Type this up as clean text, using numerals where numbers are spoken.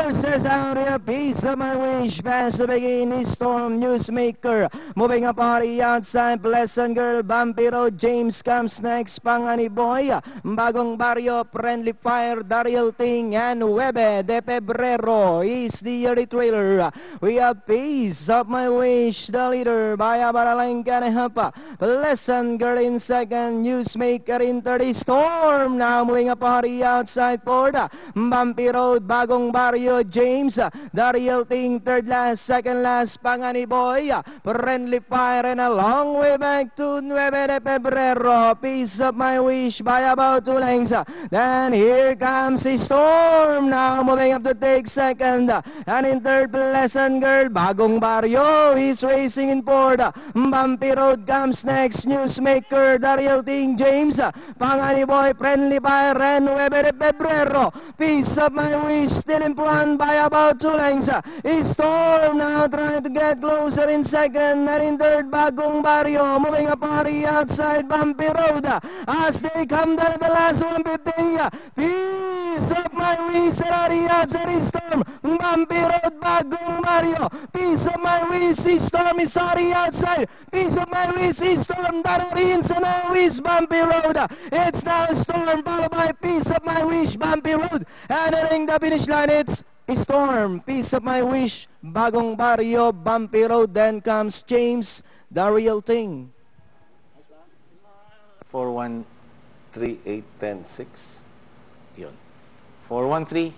Forces out a piece of my wish. Fast to begin is Storm Newsmaker. Moving up party outside. Pleasant Girl, Bumpy Road. James comes next. Pangani Boy. Bagong Barrio, Friendly Fire, Daryl Ting, and Webe de Pebrero is the early trailer. We have Piece of My Wish, the leader. Baya Baralang Kanehapa. Pleasant Girl in second. Newsmaker in third. Storm now moving up party outside Ford. Bumpy Road, Bagong Barrio, James, Daryl Ting, third last, second last, Pangani Boy, Friendly Fire, and a long way back to 9 de Febrero. Piece of My Wish by about 2 lengths. Then here comes the Storm, now moving up to take second, and in third, Pleasant Girl, Bagong Barrio is racing in fourth. Bumpy Road comes next, Newsmaker, Daryl Ting, James, Pangani Boy, Friendly Fire, and 9 de Febrero. Piece of My Wish still in front by about 2 lengths. Storm now trying to get closer in second, and in third, Bagong Barrio moving a party outside Bumpy Road as they come down to the last 150. Piece of My Wish already outside Storm. Bumpy Road, Bagong Barrio. Piece of My Wish, Storm is already outside. Piece of My Wish, Storm, Darin, so now is Bumpy Road. It's now Storm followed by Piece of My Wish, Bumpy Road. And entering the finish line, it's Storm, Piece of My Wish, Bagong Barrio, Bumpy Road. Then comes James, The Real Thing. 4-1-3-8-10-6. Yun. 4-1-3.